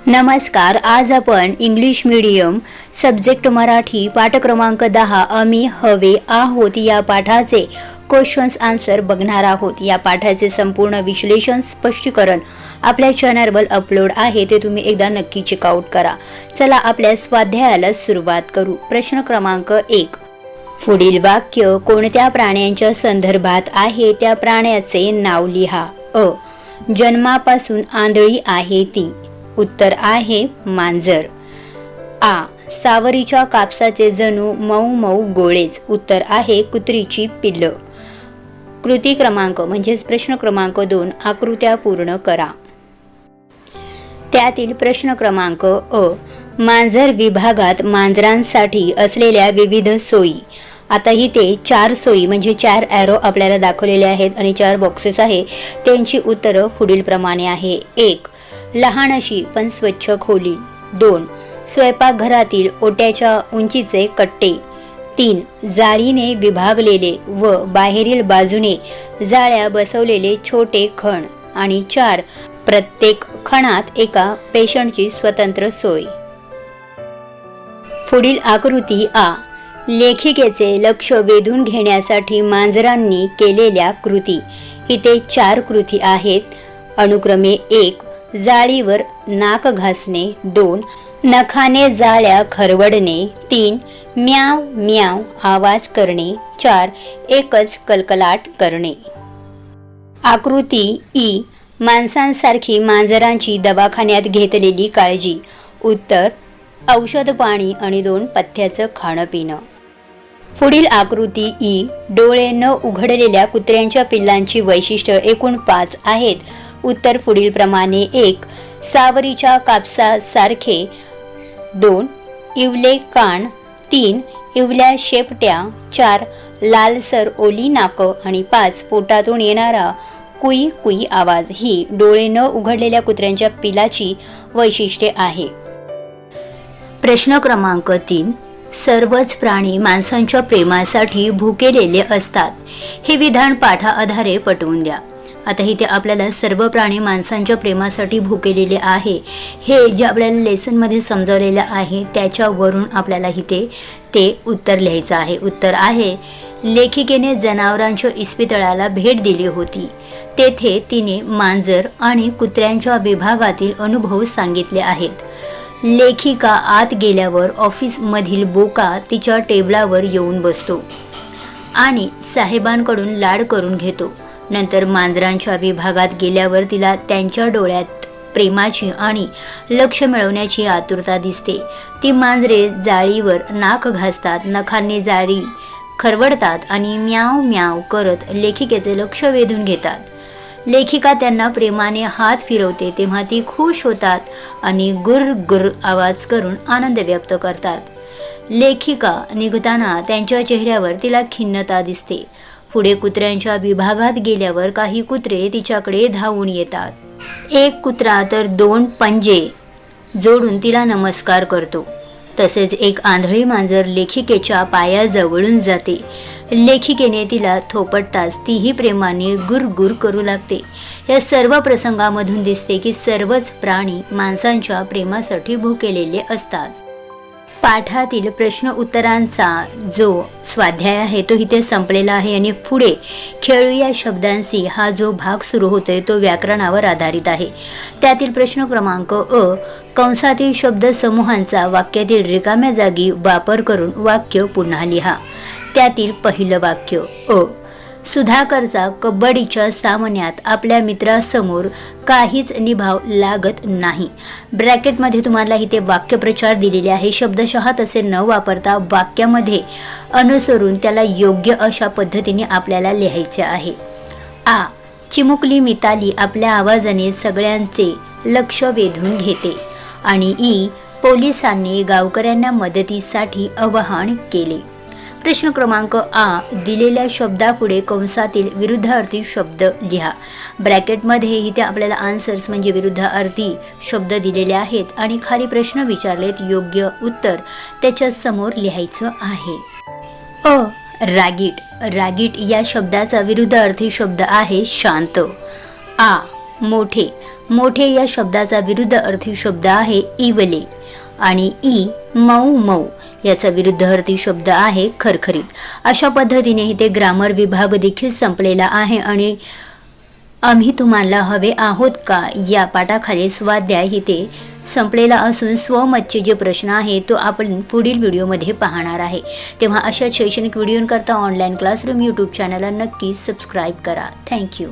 नमस्कार. आज आपण इंग्लिश मीडियम सब्जेक्ट मराठी पाठ क्रमांक 10 आम्ही हवे आहोत या पाठाचे क्वेश्चन्स आन्सर बघणार आहोत. या पाठाचे संपूर्ण विश्लेषण स्पष्टीकरण आपल्या चॅनलवर अपलोड आहे, ते तुम्ही एकदा नक्की चेकआउट करा. चला आपल्या स्वाध्यायाला सुरुवात करू. प्रश्न क्रमांक 1. पुढील वाक्य कोणत्या प्राण्यांच्या संदर्भात आहे त्या प्राण्याचे नाव लिहा. अ. जन्मापासून आंधळी आहे ती. उत्तर आहे मांजर. आ. सावरीच्या कापसाचे जणू मऊ मऊ गोळेच. उत्तर आहे कुत्रीची पिल्लं. कृती क्रमांक म्हणजेच प्रश्न क्रमांक 2. आकृत्या पूर्ण करा. त्यातील प्रश्न क्रमांक अ. मांजर विभागात मांजरांसाठी असलेल्या विविध सोयी. आता इथे 4 सोयी म्हणजे 4 ॲरो आपल्याला दाखवलेले आहेत आणि 4 बॉक्सेस आहे. त्यांची उत्तरं पुढील प्रमाणे आहे. 1. लहान अशी पण स्वच्छ खोली. 2. स्वयंपाकघरातील ओट्याच्या उंचीचे कट्टे. 3. जाळीने विभागलेले व बाहेरील बाजूने जाळ्या बसवलेले छोटे खण. आणि 4. प्रत्येक खणात एका पेशंटची स्वतंत्र सोय. पुढील आकृती आ. लेखिकेचे लक्ष वेधून घेण्यासाठी मांजरांनी केलेल्या कृती. इथे 4 कृती आहेत. अनुक्रमे 1. जाळीवर नाक घासणे. 2. नखाने जाळ्या खरवडणे. 3. म्याव म्याव आवाज करणे. 4. एकच कलकलाट करणे. आकृती ई. माणसांसारखी मांजरांची दवाखान्यात घेतलेली काळजी. उत्तर औषध पाणी आणि 2 पथ्याचं खाणं पिणं. पुढील आकृती ई. डोळे न उघडलेल्या कुत्र्यांच्या पिल्लांची वैशिष्ट्य एकूण 5 आहेत. उत्तर पुढील प्रमाणे. 1. सावरीच्या कापसासारखे. 2. इवले कान. 3. इवल्या शेपट्या. 4. लालसर ओली नाकं. आणि 5. पोटातून येणारा कुई कुई आवाज. ही डोळे न उघडलेल्या कुत्र्यांच्या पिलाची वैशिष्ट्ये आहे. प्रश्न क्रमांक 3. सर्वच प्राणी माणसांच्या प्रेमासाठी भुकेलेले असतात. हे विधान पाठाआधारे पटवून द्या. आता इथे आपल्याला सर्व प्राणी माणसांच्या प्रेमासाठी भुकेलेले आहे हे जे आपल्याला लेसनमध्ये समजावलेलं आहे त्याच्यावरून आपल्याला इथे ते उत्तर लिहायचं आहे. उत्तर आहे लेखिकेने जनावरांच्या इस्पितळाला भेट दिली होती. तेथे तिने मांजर आणि कुत्र्यांच्या विभागातील अनुभव सांगितले आहेत. लेखिका आत गेल्यावर ऑफिसमधील बोका तिच्या टेबलावर येऊन बसतो आणि साहेबांकडून लाड करून घेतो. नंतर मांजरांच्या विभागात गेल्यावर तिला त्यांच्या डोळ्यात प्रेमाची आणि लक्ष मिळवण्याची आतुरता दिसते. ती मांजरे जाळीवर नाक घासतात, नखांनी जाळी खरवडतात आणि म्याव म्याव करत लेखिकेचे लक्ष वेधून घेतात. लेखिका त्यांना प्रेमाने हात फिरवते तेव्हा ती खुश होतात आणि गुर गुर आवाज करून आनंद व्यक्त करतात. लेखिका निघताना त्यांच्या चेहऱ्यावर तिला खिन्नता दिसते. पुढे कुत्र्यांच्या विभागात गेल्यावर काही कुत्रे तिच्याकडे धावून येतात. एक कुत्रा तर 2 पंजे जोडून तिला नमस्कार करतो. तसेच एक आंधळी मांजर लेखिकेच्या पायाजवळून जाते. लेखिकेने तिला थोपटताच तीही प्रेमाने गुरगुर करू लागते. या सर्व प्रसंगामधून दिसते की सर्वच प्राणी माणसांच्या प्रेमासाठी भुकेलेले असतात. पाठातील प्रश्न उत्तरांचा जो स्वाध्याय आहे तो इथे संपलेला आहे आणि पुढे खेळूया शब्दांशी हा जो भाग सुरू होतोय तो व्याकरणावर आधारित आहे. त्यातील प्रश्न क्रमांक अ. कंसातील शब्द समूहांचा वाक्यातील रिकाम्या जागी वापर करून वाक्य पुन्हा लिहा. त्यातील पहिलं वाक्य अ. सुधाकरचा कबड्डीच्या सामन्यात आपल्या मित्रासमोर काहीच निभाव लागत नाही. ब्रॅकेटमध्ये तुम्हाला इथे वाक्यप्रचार दिलेले आहे. शब्दशः तसे न वापरता वाक्यामध्ये अनुसरून त्याला योग्य अशा पद्धतीने आपल्याला लिहायचे आहे. आ. चिमुकली मिताली आपल्या आवाजाने सगळ्यांचे लक्ष वेधून घेते. आणि ई. पोलिसांनी गावकऱ्यांना मदतीसाठी आवाहन केले. प्रश्न क्रमांक आ. दिलेल्या शब्दापुढे कंसातील विरुद्धार्थी शब्द लिहा. ब्रॅकेटमध्ये इथे आपल्याला आन्सर्स म्हणजे विरुद्धार्थी शब्द दिलेले आहेत आणि खाली प्रश्न विचारलेत. योग्य उत्तर त्याच्या समोर लिहायचं आहे. अ. रागीट. रागीट या शब्दाचा विरुद्धार्थी शब्द आहे शांत. आ. मोठे. मोठे या शब्दाचा विरुद्ध अर्थी शब्द आहे इवले. आणि मऊ मऊ याचा विरुद्ध अर्थी शब्द आहे खरखरीत. अशा पद्धतीने इथे ग्रामर विभाग देखील संपलेला आहे आणि आम्ही तुम्हाला हवे आहोत का या पाठाखाली स्वाध्याय इथे संपलेला असून स्वमतचे जे प्रश्न आहे तो आपण पुढील व्हिडिओमध्ये पाहणार आहे. तेव्हा अशा शैक्षणिक व्हिडिओंकरता ऑनलाईन क्लासरूम यूट्यूब चॅनलला नक्की सबस्क्राईब करा. थँक्यू.